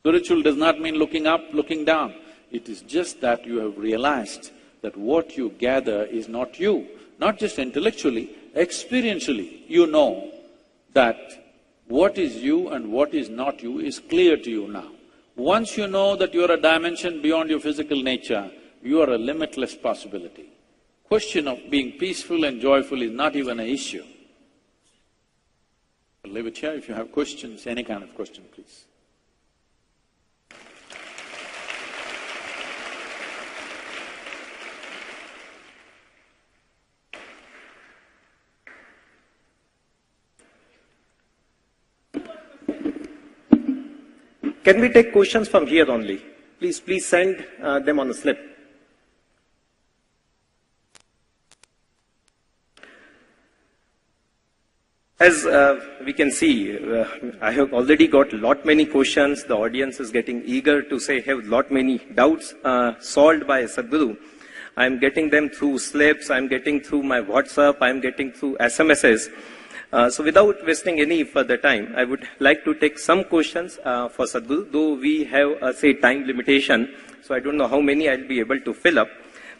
Spiritual does not mean looking up, looking down. It is just that you have realized that what you gather is not you. Not just intellectually, experientially, you know that what is you and what is not you is clear to you now. Once you know that you are a dimension beyond your physical nature, you are a limitless possibility. Question of being peaceful and joyful is not even an issue. I'll leave it here. If you have questions, any kind of question, please. Can we take questions from here only? Please send them on a slip. As we can see, I have already got many questions. The audience is getting eager to have many doubts solved by Sadhguru. I'm getting them through slips, I'm getting through my WhatsApp, I'm getting through SMSs. So without wasting any further time, I would like to take some questions for Sadhguru, though we have a time limitation, so I don't know how many I'll be able to fill up.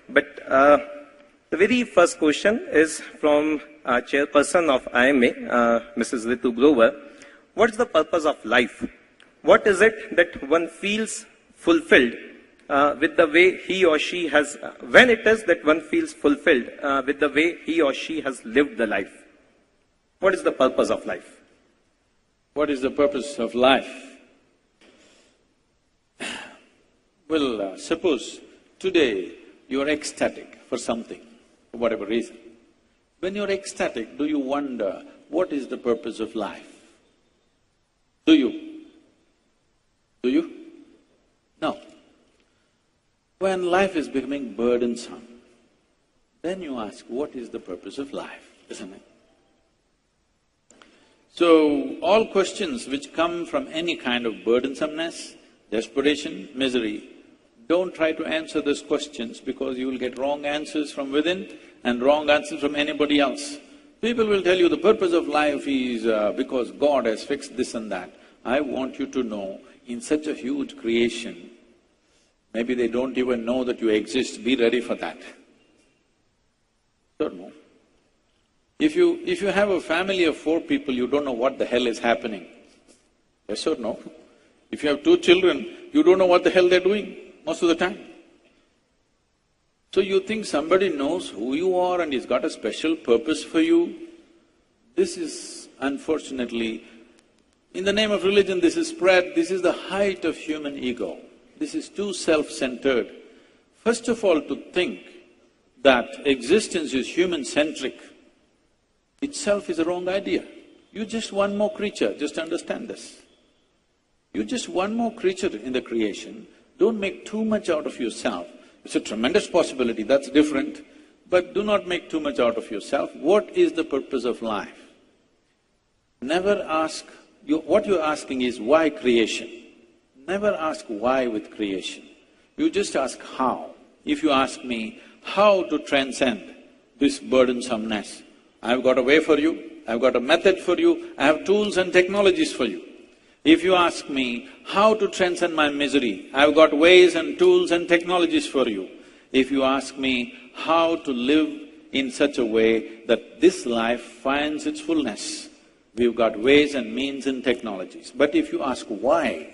But the very first question is from Chairperson of IMA, Mrs. Ritu Grover. What's the purpose of life? What is it that one feels fulfilled with the way he or she has, when it is that one feels fulfilled with the way he or she has lived the life? What is the purpose of life? What is the purpose of life? Well, suppose today you are ecstatic for something, for whatever reason. When you're ecstatic, do you wonder, what is the purpose of life? Do you? Do you? No. When life is becoming burdensome, then you ask, what is the purpose of life, isn't it? So, all questions which come from any kind of burdensomeness, desperation, misery, don't try to answer those questions because you will get wrong answers from within and wrong answers from anybody else. People will tell you the purpose of life is because God has fixed this and that. I want you to know, in such a huge creation, maybe they don't even know that you exist, be ready for that. Don't know. If you have a family of 4 people, you don't know what the hell is happening. Yes or no? If you have 2 children, you don't know what the hell they're doing most of the time. So you think somebody knows who you are and he's got a special purpose for you? This is unfortunately, in the name of religion, this is spread, this is the height of human ego. This is too self-centered. First of all, to think that existence is human-centric itself is a wrong idea. You're just one more creature, just understand this. You're just one more creature in the creation. Don't make too much out of yourself. It's a tremendous possibility, that's different, but do not make too much out of yourself. What is the purpose of life? Never ask… what you're asking is, why creation? Never ask why with creation. You just ask how. If you ask me how to transcend this burdensomeness, I've got a way for you, I've got a method for you, I have tools and technologies for you. If you ask me how to transcend my misery, I've got ways and tools and technologies for you. If you ask me how to live in such a way that this life finds its fullness, we've got ways and means and technologies. But if you ask why,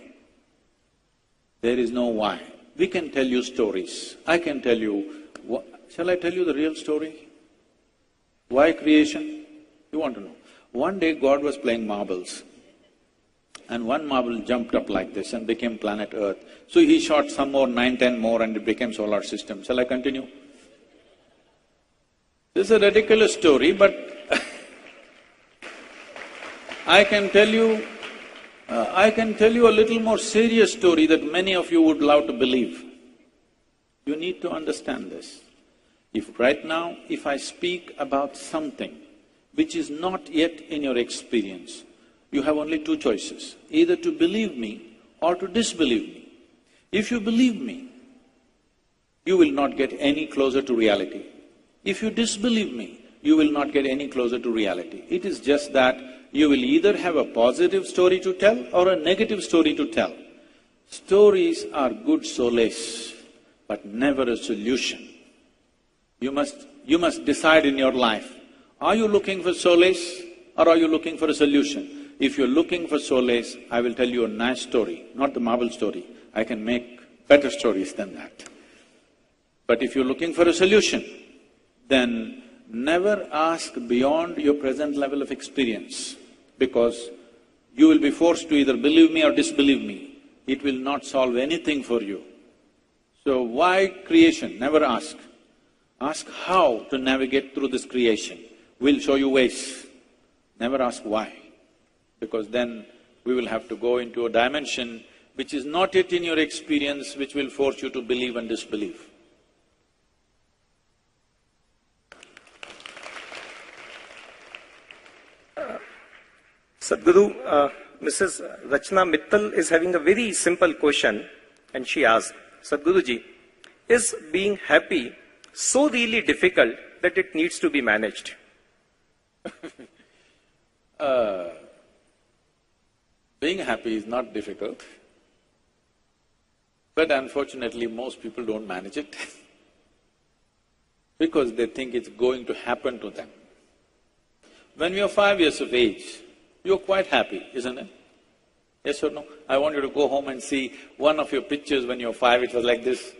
there is no why. We can tell you stories. I can tell you… shall I tell you the real story? Why creation? You want to know. One day God was playing marbles and one marble jumped up like this and became planet Earth. So he shot some more, 9, 10 more and it became solar system. Shall I continue? This is a ridiculous story, but I can tell you a little more serious story that many of you would love to believe. You need to understand this. If right now, if I speak about something which is not yet in your experience, you have only 2 choices, either to believe me or to disbelieve me. If you believe me, you will not get any closer to reality. If you disbelieve me, you will not get any closer to reality. It is just that you will either have a positive story to tell or a negative story to tell. Stories are good solace, but never a solution. You must decide in your life, are you looking for solace or are you looking for a solution? If you're looking for solace, I will tell you a nice story, not the Marvel story. I can make better stories than that. But if you're looking for a solution, then never ask beyond your present level of experience, because you will be forced to either believe me or disbelieve me. It will not solve anything for you. So why creation? Never ask. Ask how to navigate through this creation. We'll show you ways. Never ask why, because then we will have to go into a dimension which is not yet in your experience, which will force you to believe and disbelieve. Sadhguru, Mrs. Rachna Mittal is having a very simple question, and she asked, Sadhguruji, is being happy so really difficult that it needs to be managed? Being happy is not difficult, but unfortunately most people don't manage it because they think it's going to happen to them. When you're 5 years of age, you're quite happy, isn't it? Yes or no? I want you to go home and see one of your pictures when you're 5, it was like this.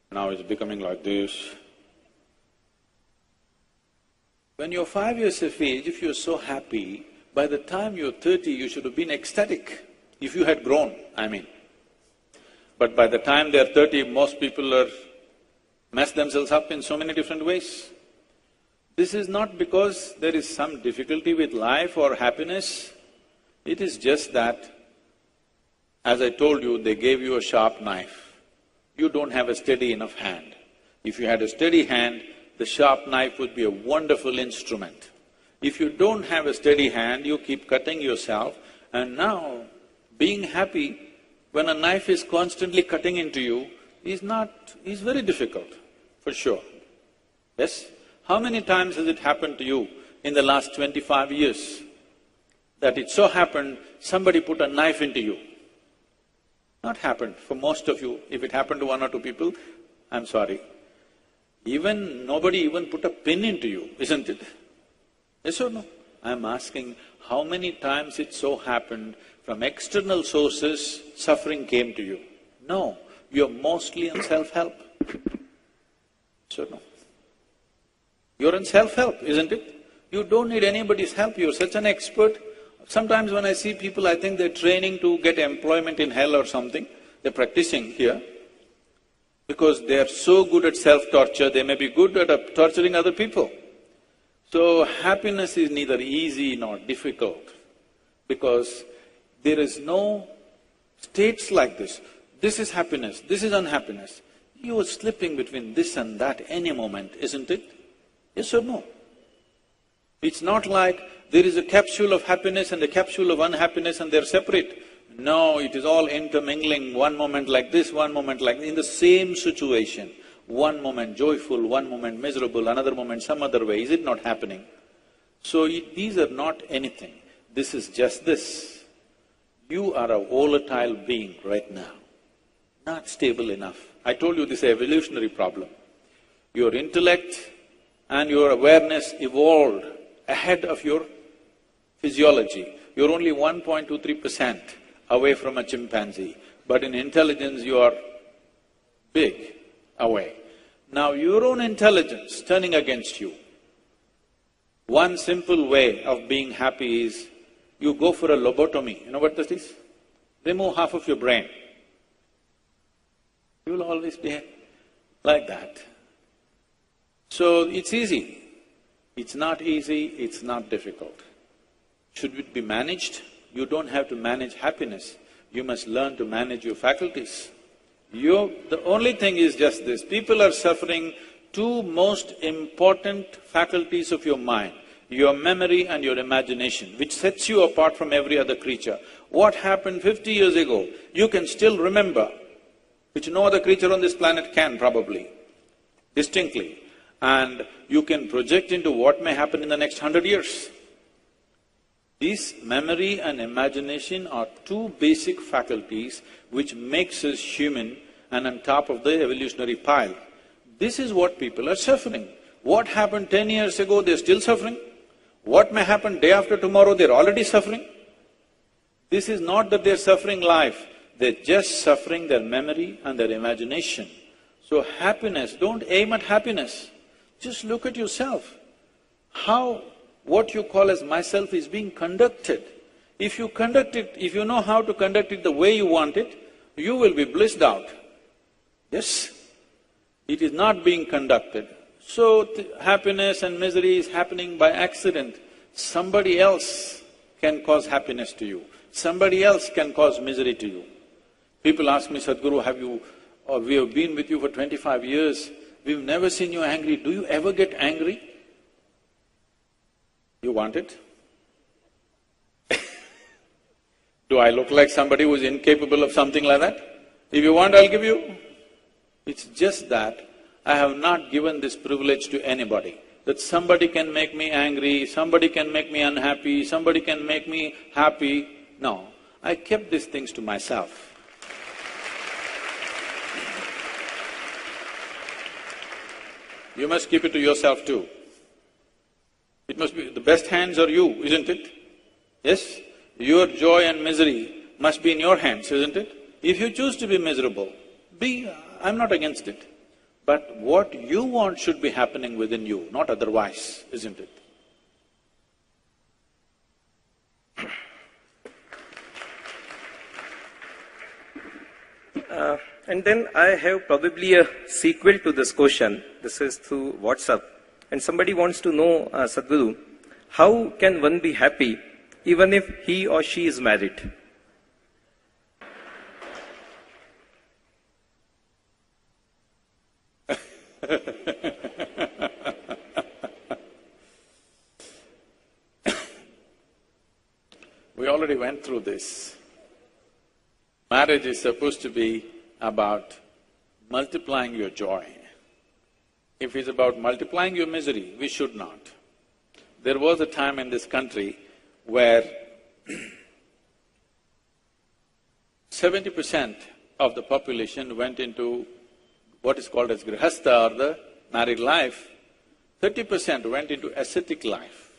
Now it's becoming like this. When you're 5 years of age, if you're so happy, by the time you're 30, you should have been ecstatic, if you had grown, I mean. But by the time they're 30, most people are mess themselves up in so many different ways. This is not because there is some difficulty with life or happiness. It is just that, as I told you, they gave you a sharp knife. You don't have a steady enough hand. If you had a steady hand, the sharp knife would be a wonderful instrument. If you don't have a steady hand, you keep cutting yourself, and now being happy when a knife is constantly cutting into you is very difficult, for sure. Yes? How many times has it happened to you in the last 25 years that it so happened somebody put a knife into you? Not happened for most of you. If it happened to one or two people, I'm sorry. Nobody even put a pin into you, isn't it? Yes or no? I'm asking, how many times it so happened from external sources, suffering came to you? No, you're mostly on self-help. Yes or no? You're in self-help, isn't it? You don't need anybody's help, you're such an expert. Sometimes when I see people, I think they're training to get employment in hell or something. They're practicing here. Because they're so good at self-torture, they may be good at torturing other people. So happiness is neither easy nor difficult, because there is no states like this. This is happiness, this is unhappiness. You are slipping between this and that any moment, isn't it? Yes or no? It's not like there is a capsule of happiness and a capsule of unhappiness and they're separate. No, it is all intermingling, one moment like this, one moment like… in the same situation. One moment joyful, one moment miserable, another moment some other way. Is it not happening? So these are not anything. This is just this. You are a volatile being right now, not stable enough. I told you this is an evolutionary problem. Your intellect and your awareness evolved ahead of your physiology. You're only 1.23% away from a chimpanzee, but in intelligence you are big away. Now your own intelligence turning against you. One simple way of being happy is you go for a lobotomy. You know what that is? Remove half of your brain. You will always be like that. So it's easy. It's not easy, it's not difficult. Should it be managed? You don't have to manage happiness. You must learn to manage your faculties. The only thing is just this, people are suffering two most important faculties of your mind, your memory and your imagination, which sets you apart from every other creature. What happened 50 years ago, you can still remember, which no other creature on this planet can probably, distinctly. And you can project into what may happen in the next 100 years. These memory and imagination are two basic faculties which makes us human and on top of the evolutionary pile. This is what people are suffering. What happened 10 years ago, they're still suffering. What may happen day after tomorrow, they're already suffering. This is not that they're suffering life, they're just suffering their memory and their imagination. So happiness, don't aim at happiness. Just look at yourself. How what you call as myself is being conducted. If you conduct it, if you know how to conduct it the way you want it, you will be blissed out. Yes, it is not being conducted. So happiness and misery is happening by accident. Somebody else can cause happiness to you. Somebody else can cause misery to you. People ask me, Sadhguru, we have been with you for 25 years, we've never seen you angry. Do you ever get angry? You want it? Do I look like somebody who's incapable of something like that? If you want, I'll give you. It's just that I have not given this privilege to anybody, that somebody can make me angry, somebody can make me unhappy, somebody can make me happy. No, I kept these things to myself. You must keep it to yourself too. It must be… the best hands are you, isn't it? Yes? Your joy and misery must be in your hands, isn't it? If you choose to be miserable, I'm not against it. But what you want should be happening within you, not otherwise, isn't it? And then I have probably a sequel to this question. This is through WhatsApp. And somebody wants to know, Sadhguru, how can one be happy even if he or she is married? We already went through this. Marriage is supposed to be about multiplying your joy. If it's about multiplying your misery, we should not. There was a time in this country where 70% of the population went into what is called as grihastha or the married life, 30% went into ascetic life.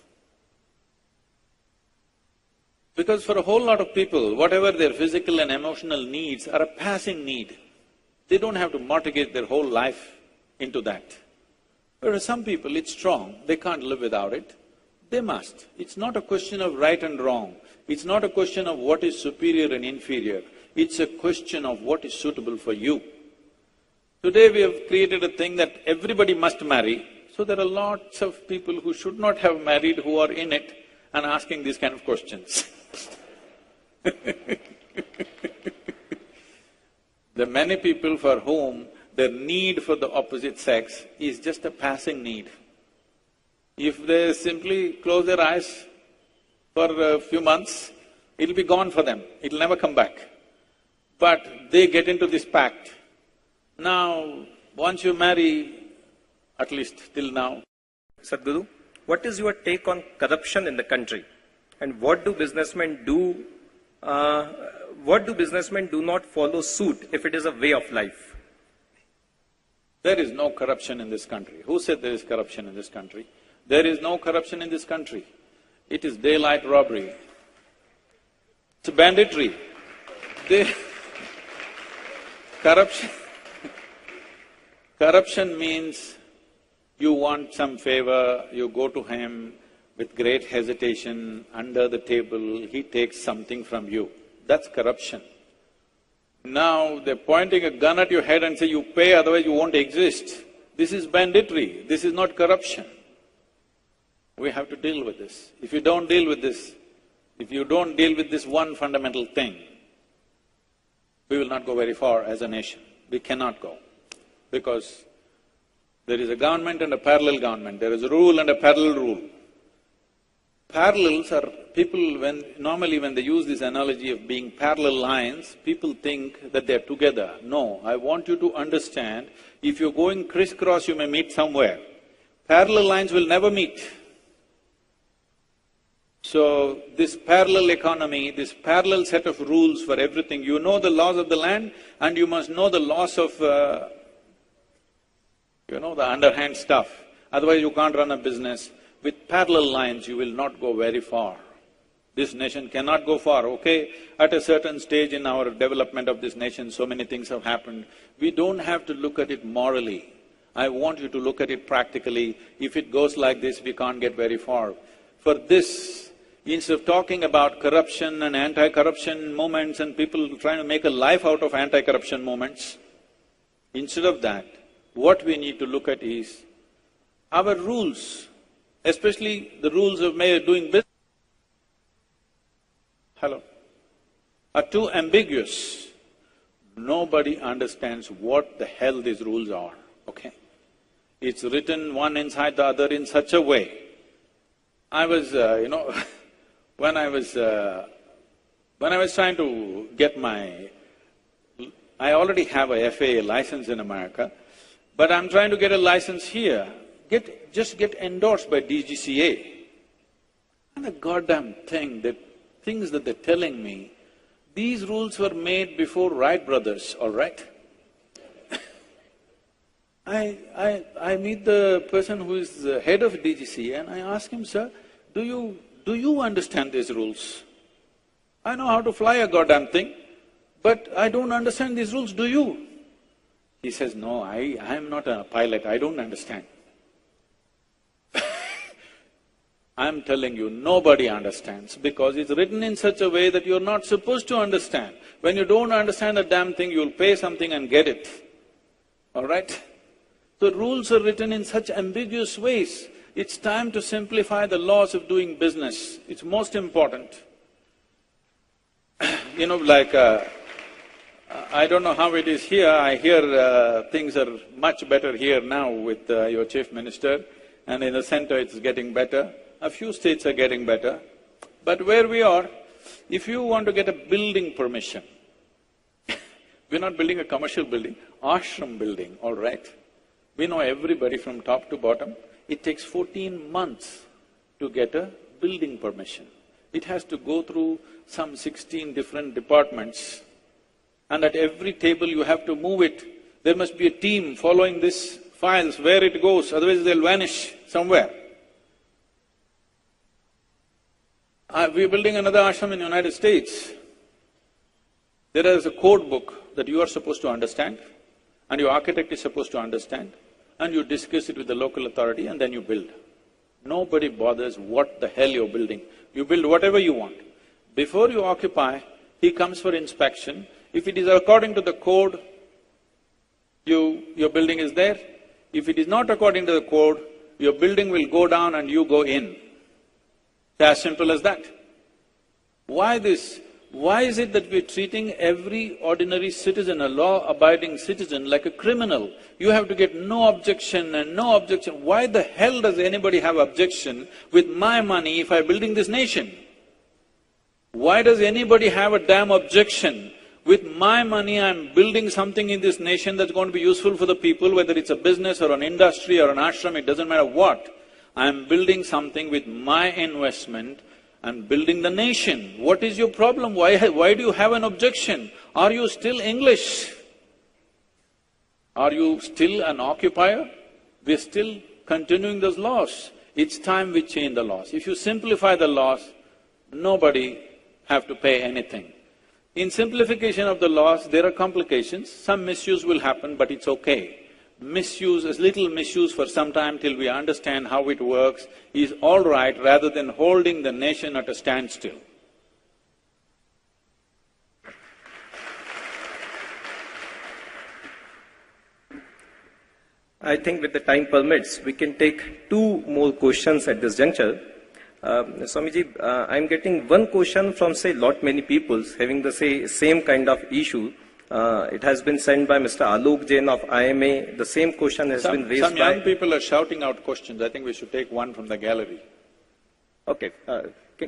Because for a whole lot of people, whatever their physical and emotional needs are a passing need. They don't have to mortgage their whole life into that. Whereas some people, it's strong, they can't live without it, they must. It's not a question of right and wrong, it's not a question of what is superior and inferior, it's a question of what is suitable for you. Today we have created a thing that everybody must marry, so there are lots of people who should not have married who are in it and asking these kind of questions. There are many people for whom their need for the opposite sex is just a passing need. If they simply close their eyes for a few months, it'll be gone for them, it'll never come back. But they get into this pact. Now, once you marry, at least till now… Sadhguru, what is your take on corruption in the country? And what do businessmen do not follow suit if it is a way of life? There is no corruption in this country. Who said there is corruption in this country? There is no corruption in this country. It is daylight robbery. It's banditry. Corruption means you want some favor, you go to him with great hesitation, under the table, he takes something from you. That's corruption. Now they're pointing a gun at your head and say, you pay, otherwise you won't exist. This is banditry, this is not corruption. We have to deal with this. If you don't deal with this, if you don't deal with this one fundamental thing, we will not go very far as a nation. We cannot go. Because there is a government and a parallel government, there is a rule and a parallel rule. Parallels are… people normally when they use this analogy of being parallel lines, people think that they're together. No, I want you to understand, if you're going crisscross, you may meet somewhere. Parallel lines will never meet. So this parallel economy, this parallel set of rules for everything, you know the laws of the land and you must know the laws of, the underhand stuff. Otherwise you can't run a business. With parallel lines, you will not go very far. This nation cannot go far, okay? At a certain stage in our development of this nation, so many things have happened. We don't have to look at it morally. I want you to look at it practically. If it goes like this, we can't get very far. For this, instead of talking about corruption and anti-corruption movements and people trying to make a life out of anti-corruption movements, instead of that, what we need to look at is our rules, especially the rules of doing business, are too ambiguous. Nobody understands what the hell these rules are, okay? It's written one inside the other in such a way. I was, when I was trying to get my… I already have a FAA license in America, but I'm trying to get a license here, just get endorsed by DGCA. And the goddamn thing, the things that they're telling me, these rules were made before Wright brothers, all right? I meet the person who is the head of DGCA and I ask him, sir, do you understand these rules? I know how to fly a goddamn thing, but I don't understand these rules, do you? He says, no, I'm not a pilot, I don't understand. I'm telling you, nobody understands because it's written in such a way that you're not supposed to understand. When you don't understand a damn thing, you'll pay something and get it, all right? The rules are written in such ambiguous ways. It's time to simplify the laws of doing business. It's most important. I don't know how it is here. I hear things are much better here now with your chief minister, and in the center it's getting better. A few states are getting better. But where we are, if you want to get a building permission, we're not building a commercial building, ashram building, all right? We know everybody from top to bottom. It takes 14 months to get a building permission. It has to go through some 16 different departments, and at every table you have to move it. There must be a team following these files, where it goes, otherwise they'll vanish somewhere. We're building another ashram in the United States. There is a code book that you are supposed to understand, and your architect is supposed to understand, and you discuss it with the local authority and then you build. Nobody bothers what the hell you're building. You build whatever you want. Before you occupy, he comes for inspection. If it is according to the code, your building is there. If it is not according to the code, your building will go down and you go in. It's as simple as that. Why this? Why is it that we're treating every ordinary citizen, a law-abiding citizen, like a criminal? You have to get no objection and no objection. Why the hell does anybody have objection with my money if I'm building this nation? Why does anybody have a damn objection? With my money, I'm building something in this nation that's going to be useful for the people, whether it's a business or an industry or an ashram, it doesn't matter what. I'm building something with my investment, I'm building the nation. What is your problem? Why do you have an objection? Are you still English? Are you still an occupier? We're still continuing those laws. It's time we change the laws. If you simplify the laws, nobody have to pay anything. In simplification of the laws, there are complications. Some misuse will happen, but it's okay. Misuse, a little misuse for some time till we understand how it works is all right rather than holding the nation at a standstill. I think with the time permits, we can take two more questions at this juncture. Swamiji, I'm getting one question from, say, many people having the same kind of issue. It has been sent by Mr. Alok Jain of IMA. The same question has been raised by… Some young people are shouting out questions. I think we should take one from the gallery. Okay.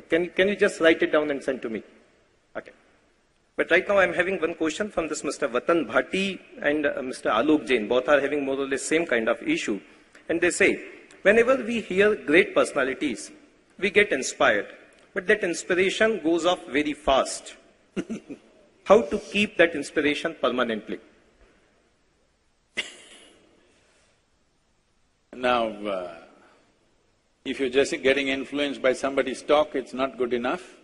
Can you just write it down and send to me? Okay. But right now I'm having one question from this Mr. Vatan Bhati and Mr. Alok Jain. Both are having more or less same kind of issue. And they say, whenever we hear great personalities, we get inspired. but that inspiration goes off very fast. How to keep that inspiration permanently? Now, if you're just getting influenced by somebody's talk, it's not good enough.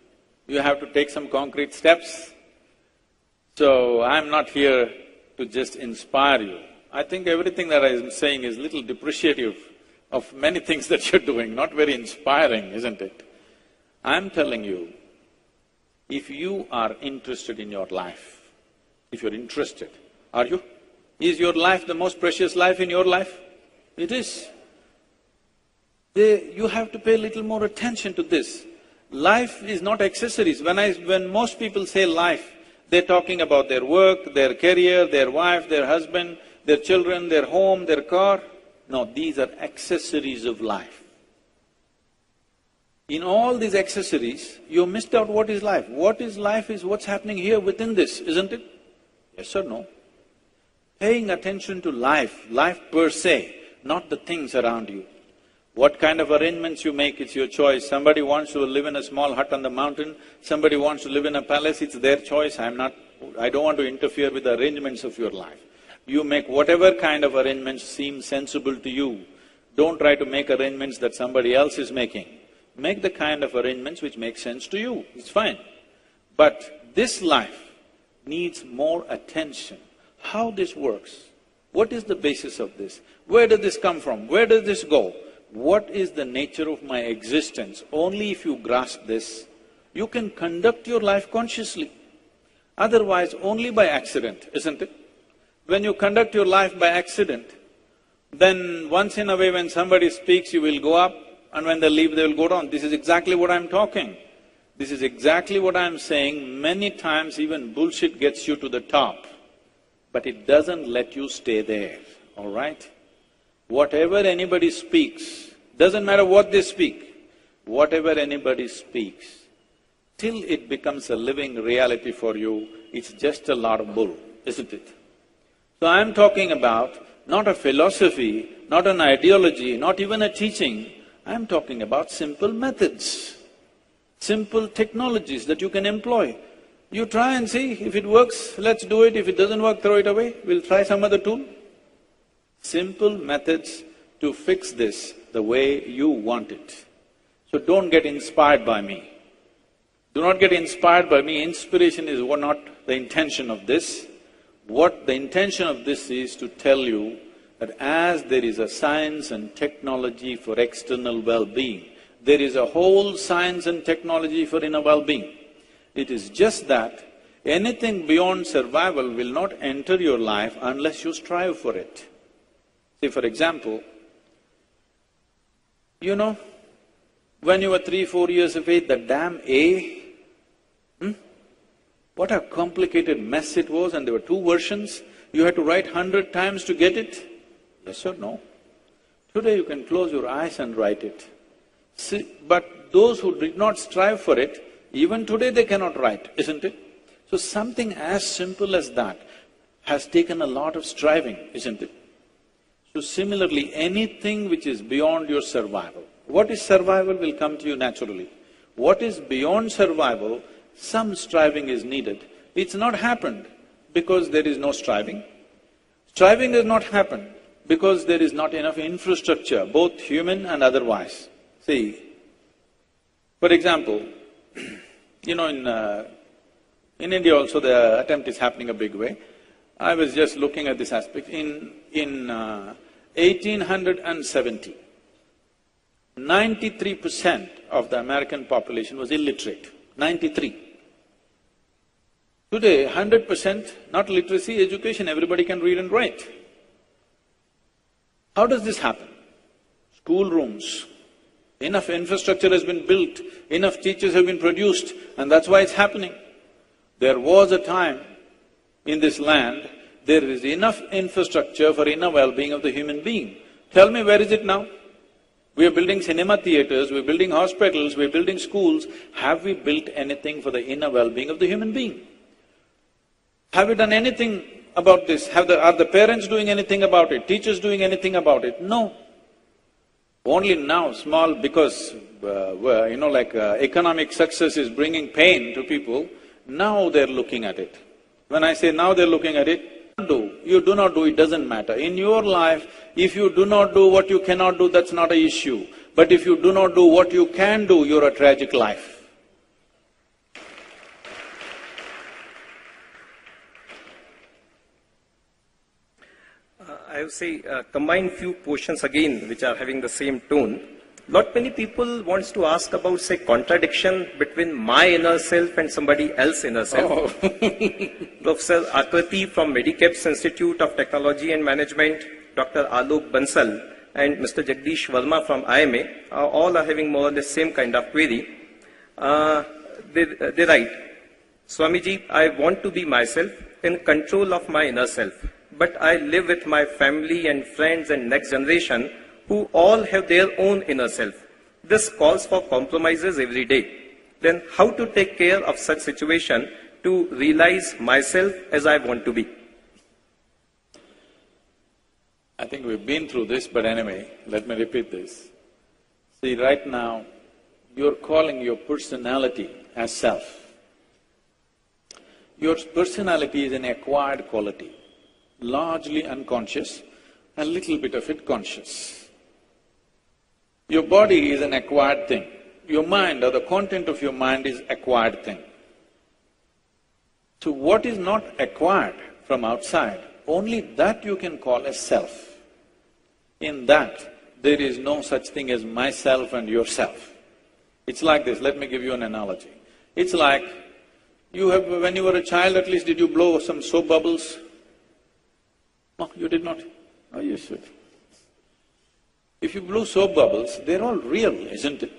You have to take some concrete steps. So, I'm not here to just inspire you. I think everything that I'm saying is little depreciative of many things that you're doing, not very inspiring, isn't it? I'm telling you, if you are interested in your life, if you're interested, are you? Is your life the most precious life in your life? It is. You have to pay a little more attention to this. Life is not accessories. When most people say life, they're talking about their work, their career, their wife, their husband, their children, their home, their car. No, these are accessories of life. In all these accessories, you missed out what is life. What is life is what's happening here within this, isn't it? Yes or no? Paying attention to life, life per se, not the things around you. What kind of arrangements you make, it's your choice. Somebody wants to live in a small hut on the mountain, somebody wants to live in a palace, it's their choice. I don't want to interfere with the arrangements of your life. You make whatever kind of arrangements seem sensible to you. Don't try to make arrangements that somebody else is making. Make the kind of arrangements which make sense to you, it's fine. But this life needs more attention. How this works, what is the basis of this? Where does this come from? Where does this go? What is the nature of my existence? Only if you grasp this, you can conduct your life consciously. Otherwise, only by accident, isn't it? When you conduct your life by accident, then once in a way when somebody speaks, you will go up, and when they leave, they will go down. This is exactly what I'm talking. This is exactly what I'm saying. Many times even bullshit gets you to the top, but it doesn't let you stay there, all right? Whatever anybody speaks, doesn't matter what they speak, whatever anybody speaks, till it becomes a living reality for you, it's just a lot of bull, isn't it? So I'm talking about not a philosophy, not an ideology, not even a teaching, I'm talking about simple methods, simple technologies that you can employ. You try and see, if it works, let's do it, if it doesn't work, throw it away, we'll try some other tool. Simple methods to fix this the way you want it. So don't get inspired by me. Do not get inspired by me. Inspiration is not the intention of this. What the intention of this is to tell you that as there is a science and technology for external well-being, there is a whole science and technology for inner well-being. It is just that anything beyond survival will not enter your life unless you strive for it. See, for example, you know, when you were 3, 4 years of age, the damn A, what a complicated mess it was, and there were 2 versions. You had to write 100 times to get it. Yes or no? Today you can close your eyes and write it. See, but those who did not strive for it, even today they cannot write, isn't it? So something as simple as that has taken a lot of striving, isn't it? So similarly, anything which is beyond your survival, what is survival will come to you naturally. What is beyond survival, some striving is needed. It's not happened because there is no striving. Striving has not happened because there is not enough infrastructure, both human and otherwise. See, for example, you know, in India also the attempt is happening a big way. I was just looking at this aspect. In 1870, 93% of the American population was illiterate, 93. Today, 100% not literacy, education, everybody can read and write. How does this happen? Schoolrooms, enough infrastructure has been built, enough teachers have been produced, and that's why it's happening. There was a time in this land, there is enough infrastructure for inner well-being of the human being. Tell me, where is it now? We are building cinema theaters, we're building hospitals, we're building schools. Have we built anything for the inner well-being of the human being? Have we done anything about this? Are the parents doing anything about it? Teachers doing anything about it? No. Only now, small, because, economic success is bringing pain to people, now they're looking at it. When I say now they're looking at it, you do not do, it doesn't matter. In your life, if you do not do what you cannot do, that's not an issue. But if you do not do what you can do, you're a tragic life. I would say, combine few questions again, which are having the same tone. Lot many people wants to ask about, say, contradiction between my inner self and somebody else's inner self. Oh. Professor Akriti from Medicaps Institute of Technology and Management, Dr. Alok Bansal, and Mr. Jagdish Verma from IMA, all are having more or less same kind of query. They write, Swamiji, I want to be myself, in control of my inner self, but I live with my family and friends and next generation who all have their own inner self. This calls for compromises every day. Then how to take care of such situation to realize myself as I want to be? I think we've been through this, but anyway, let me repeat this. See, right now, you're calling your personality as self. Your personality is an acquired quality, largely unconscious, a little bit of it conscious. Your body is an acquired thing. Your mind or the content of your mind is acquired thing. So what is not acquired from outside, only that you can call as self. In that, there is no such thing as myself and yourself. It's like this, let me give you an analogy. It's like, when you were a child, at least did you blow some soap bubbles? No, you did not. Oh, you should. If you blow soap bubbles, they're all real, isn't it?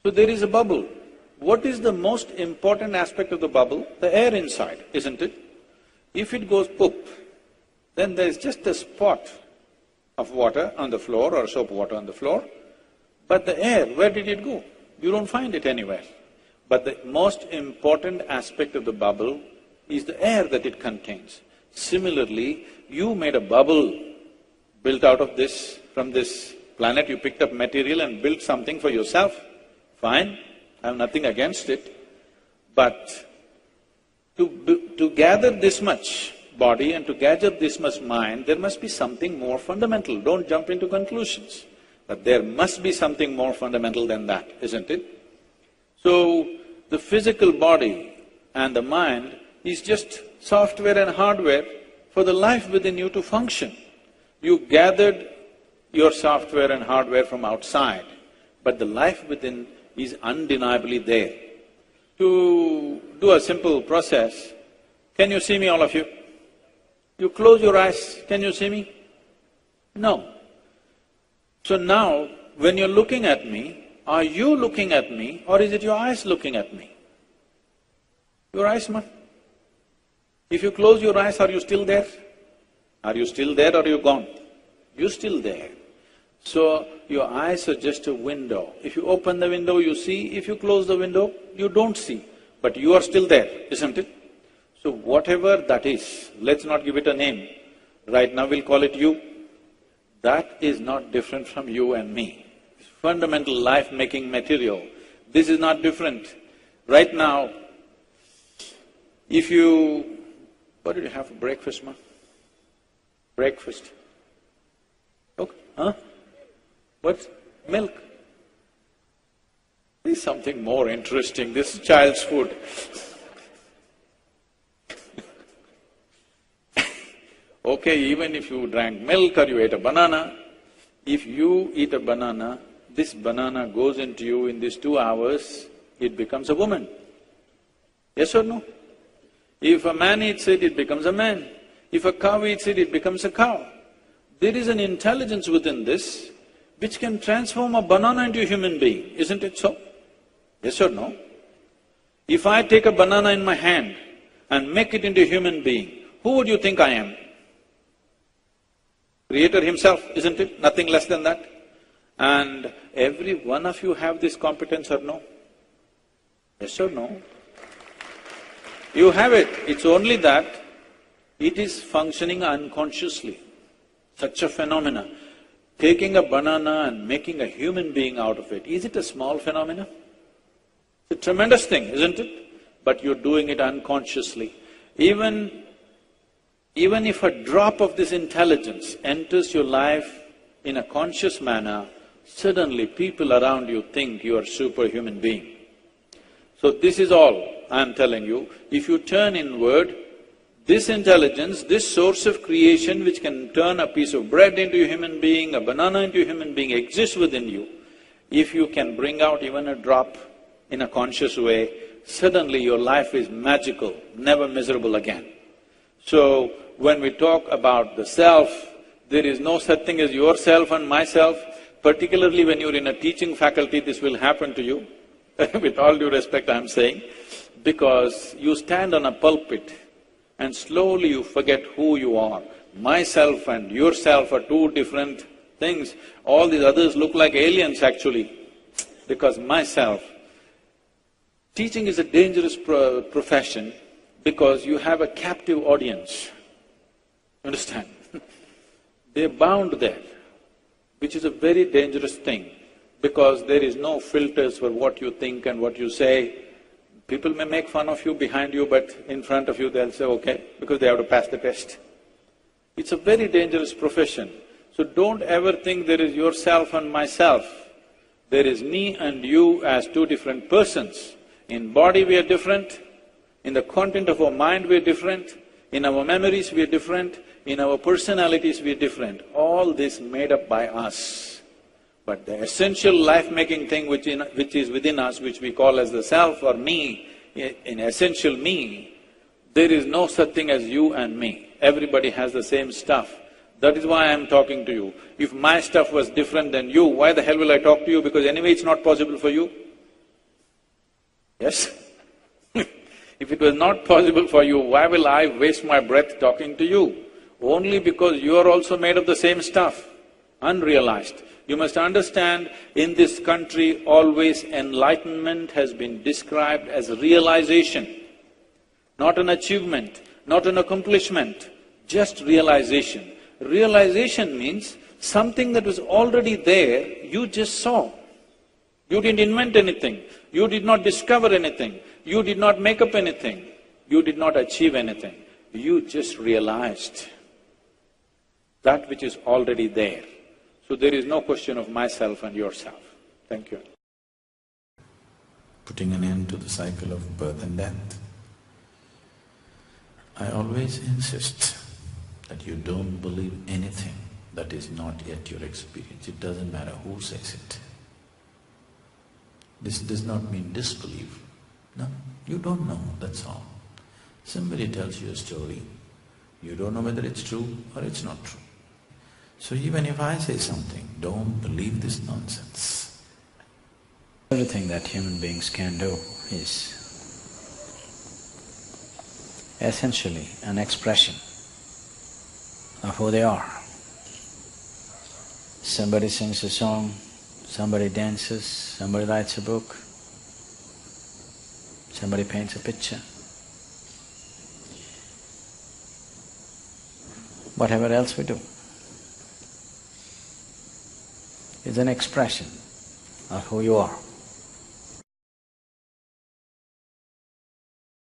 So there is a bubble. What is the most important aspect of the bubble? The air inside, isn't it? If it goes poop, then there's just a spot of water on the floor or soap water on the floor, but the air, where did it go? You don't find it anywhere. But the most important aspect of the bubble is the air that it contains. Similarly, you made a bubble built out of this, from this planet, you picked up material and built something for yourself. Fine, I have nothing against it. But to gather this much body and to gather this much mind, there must be something more fundamental. Don't jump into conclusions. But there must be something more fundamental than that, isn't it? So, the physical body and the mind is just software and hardware for the life within you to function. You gathered your software and hardware from outside, but the life within is undeniably there. To do a simple process, can you see me, all of you? You close your eyes, can you see me? No. So now, when you're looking at me, are you looking at me or is it your eyes looking at me? Your eyes, ma. If you close your eyes, are you still there? Are you still there or are you gone? You're still there. So, your eyes are just a window. If you open the window, you see. If you close the window, you don't see. But you are still there, isn't it? So whatever that is, let's not give it a name. Right now we'll call it you. That is not different from you and me. It's fundamental life-making material. This is not different. Right now, if you… What did you have for breakfast, ma? Breakfast? Okay, huh? What? Milk? This is something more interesting, this child's food. Okay, even if you drank milk or you ate a banana, if you eat a banana, this banana goes into you in these 2 hours, it becomes a woman. Yes or no? If a man eats it, it becomes a man. If a cow eats it, it becomes a cow. There is an intelligence within this which can transform a banana into a human being, isn't it so? Yes or no? If I take a banana in my hand and make it into a human being, who would you think I am? Creator himself, isn't it? Nothing less than that. And every one of you have this competence or no? Yes or no? You have it, it's only that it is functioning unconsciously. Such a phenomena. Taking a banana and making a human being out of it, is it a small phenomenon? It's a tremendous thing, isn't it? But you're doing it unconsciously. Even if a drop of this intelligence enters your life in a conscious manner, suddenly people around you think you are a superhuman being. So this is all I'm telling you. If you turn inward, this intelligence, this source of creation which can turn a piece of bread into a human being, a banana into a human being, exists within you. If you can bring out even a drop in a conscious way, suddenly your life is magical, never miserable again. So, when we talk about the self, there is no such thing as yourself and myself. Particularly when you're in a teaching faculty, this will happen to you. With all due respect, I'm saying, because you stand on a pulpit and slowly you forget who you are. Myself and yourself are two different things. All these others look like aliens actually, because myself… Teaching is a dangerous profession because you have a captive audience. Understand? They're bound there, which is a very dangerous thing, because there is no filters for what you think and what you say. People may make fun of you behind you, but in front of you they'll say, okay, because they have to pass the test. It's a very dangerous profession. So don't ever think there is yourself and myself. There is me and you as two different persons. In body we are different, in the content of our mind we are different, in our memories we are different, in our personalities we are different. All this made up by us. But the essential life-making thing which is within us, which we call as the self or me, in essential me, there is no such thing as you and me. Everybody has the same stuff. That is why I'm talking to you. If my stuff was different than you, why the hell will I talk to you? Because anyway it's not possible for you. Yes? If it was not possible for you, why will I waste my breath talking to you? Only because you are also made of the same stuff, unrealized. You must understand, in this country always enlightenment has been described as realization, not an achievement, not an accomplishment, just realization. Realization means something that was already there, you just saw. You didn't invent anything, you did not discover anything, you did not make up anything, you did not achieve anything, you just realized that which is already there. So there is no question of myself and yourself. Thank you. Putting an end to the cycle of birth and death. I always insist that you don't believe anything that is not yet your experience. It doesn't matter who says it. This does not mean disbelief. No, you don't know, that's all. Somebody tells you a story, you don't know whether it's true or it's not true. So even if I say something, don't believe this nonsense. Everything that human beings can do is essentially an expression of who they are. Somebody sings a song, somebody dances, somebody writes a book, somebody paints a picture. Whatever else we do is an expression of who you are.